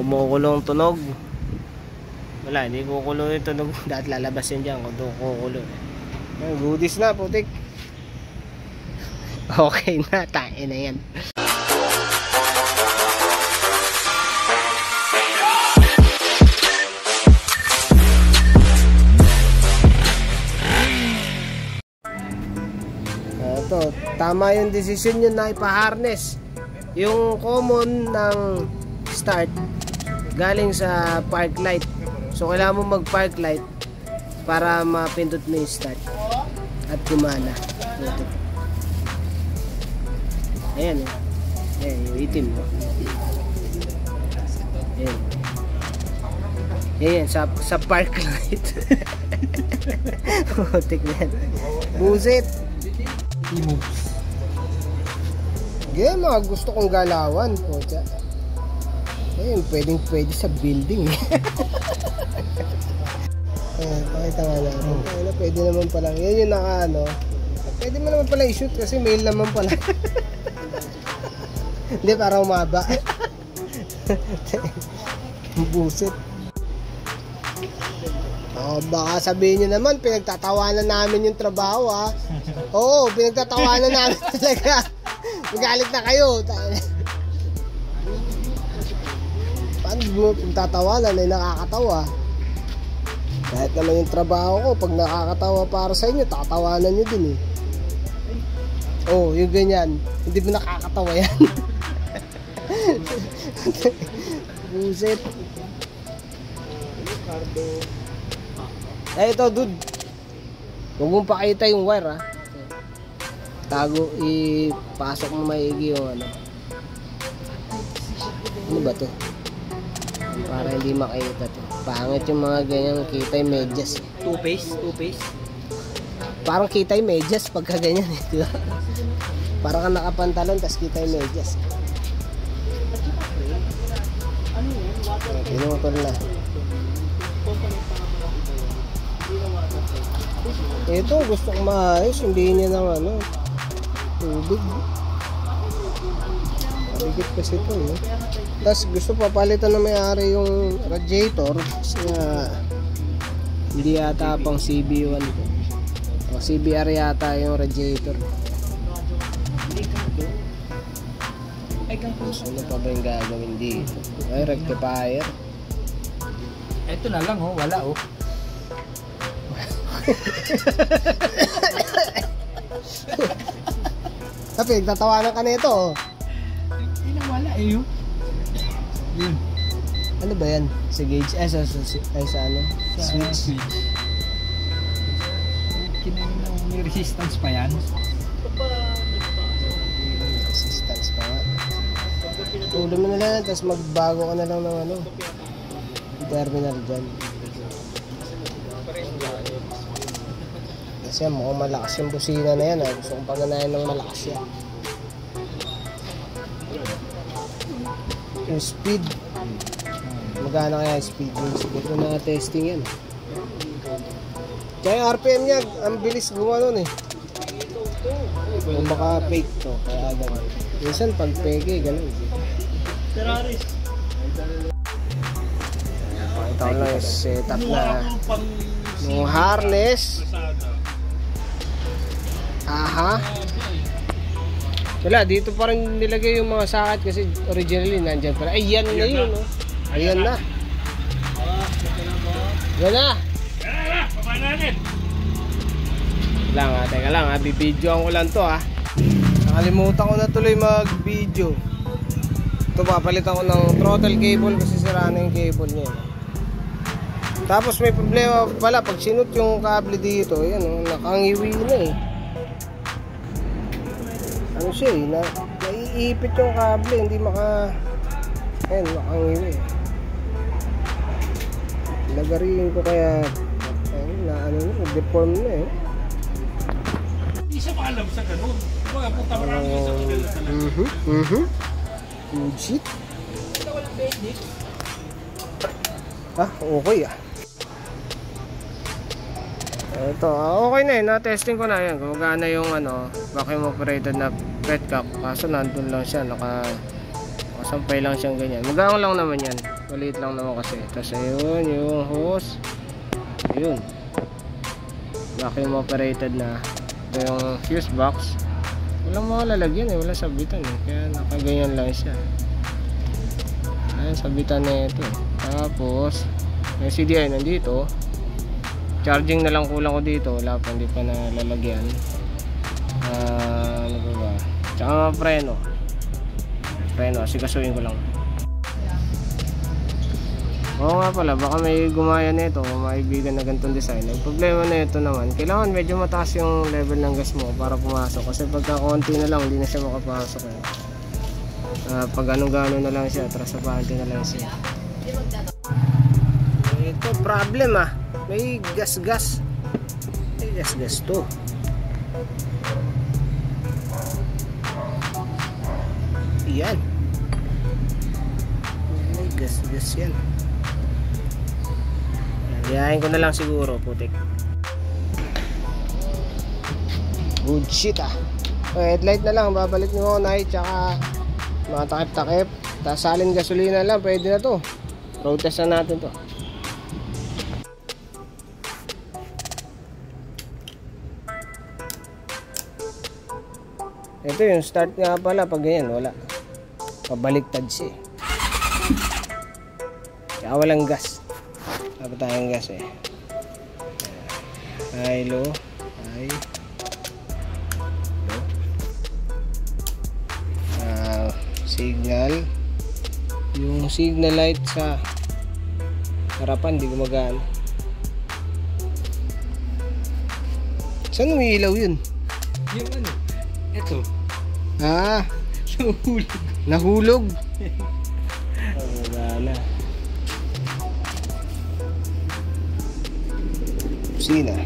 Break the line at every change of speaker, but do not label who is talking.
kumukulong tunog. Wala, hindi kukulo yung tunog. Dahil lalabas yan dyan kung kukulo. Goodies na, putik. Okay na, tayo na yan. Ito, tama yung decision nyo na ipa-harness yung common ng start galing sa park light. So kailangan mo mag park light para mapindot mo yung start at gumana. Ayan eh. Ayan yung itim mo. Ayan. Ayan sa park light. Putik na yan. Buset.
I-moves.
Yeah, mga gusto kong galawan po. Ayun, pwede sa building. Ayan, pakita nga lang. Ayun, pwede naman pala. Yan yung naka ano. Pwede mo naman pala i-shoot kasi mail naman pala. Hindi, para umaba. Buset. Oh, baka sabihin nyo naman, pinagtatawanan namin yung trabaho ha. Oo, pinagtatawanan namin talaga. Magalit na kayo. Paano mo pinagtatawanan ay nakakatawa? Kahit naman yung trabaho ko, pag nakakatawa para sa inyo, tatawanan nyo din eh. Oo, yung ganyan. Hindi mo nakakatawa yan. Buset. Eh ito dude, huwag mong pakita yung wire ha. Tago, ipasok mo maigi yung ano. Ano ba to? Para hindi makita to. Pangit yung mga ganyan, kita yung medyas.
Two-face?
Parang kita yung medyas pagka ganyan eh, diba? Parang ka nakapantalon tas kita yung medyas. Pinutol na. Ito gusto kong maayos, hindi niya ng ano, tubig. Paligit kasi ito eh. Tapos gusto papalitan na may-ari yung radiator kasi hindi yata pang CB1 ito. O CBR yata yung radiator. Ano pa ba yung gagawin dito? Ay, rectifier.
Ito na lang oh, wala oh.
Tapi, tatawanan ka nito oh.
Hindi na wala eh oh. Yun.
Ano ba yan? Sa gauge? Sa ano? Switch.
May resistance pa yan.
Resistance pa nga. Tulo mo na lang, tapos magbago ka na lang ng ano, terminal dyan. Kasi mukhang malakas yung busina na yan. Gusto kong paganayan ng malakas yan. Yung speed. Magana kaya yung speed? Yung speed ko na testing yan. Kaya RPM niya, ang bilis gumanon eh. Kung baka fake to, kaya gano'n. Minsan pag peke, gano'n.
Ferraris.
Pakita ko lang yung setup na yung harness. Aha. Wala, dito pa rin nilagay yung mga sakit kasi originally nandyan pala. Ay, yan na yun, no? Ayan na. Yan na. Teka lang ha, bibidyoan ko lang to ha. Nakalimutan ko na tuloy mag-video. Ito, papalitan ko ng throttle cable kasi sira na yung cable niya. Tapos may problema pala, pag sinut yung kable dito, yan o, nakangiwi na eh. Ano siya eh, naiipit yung kable, hindi maka... Ayan, nakangiwi. Lagariin ko kaya, ayun, na ano na, deform na eh.
Hindi siya maalam sa ganun. Mga punta marami sa kanila talaga.
Good shit. Ah, okay ah. Ito, okay na eh, na-testing ko na yan. Gumagana yung ano, vacuum operated na petcock. Kaso nandun lang siya, nakasampay lang siyang ganyan. Magaang lang naman yan. Maliit lang naman kasi. Tapos ayun, yung hose. Ayun. Vacuum operated na. Ito yung fuse box. Walang mga lalagyan eh. Walang sabitan eh. Kaya nakaganyan lang siya. Ayan, sabitan na ito. Tapos, yung CDI nandito. Charging na lang kulang ko dito. Wala pa, hindi pa nalalagyan. Ano ba? Tsaka mga preno. Preno, asikasuhin ko lang. Oo nga pala, baka may gumaya nito, maibigan na ganitong design. Ang problema na ito naman, kailangan medyo mataas yung level ng gas mo para pumasok. Kasi pagka konti na lang, hindi na siya makapasok. Pag anong-gano'n na lang siya, trasabante na lang siya. Ito, problem may gas-gas. May gas-gas to. Yan. May gas-gas yan. Yayain ko na lang siguro, putik. Good shit headlight na lang, babalik nyo night, tsaka mga takip-takip. Tapos salin gasolina lang, pwede na to. Road test na natin to. Ito yung start nga pala, pag ganyan, wala. Pabaliktad siya kaya walang gas. Dapat tayong gas eh. High, low, high, low. Signal. Yung signal light sa harapan di gumagana. Saan umiilaw yun?
Yung ano? Ito.
Nahulog. Nahulog? Gumagana. Sina.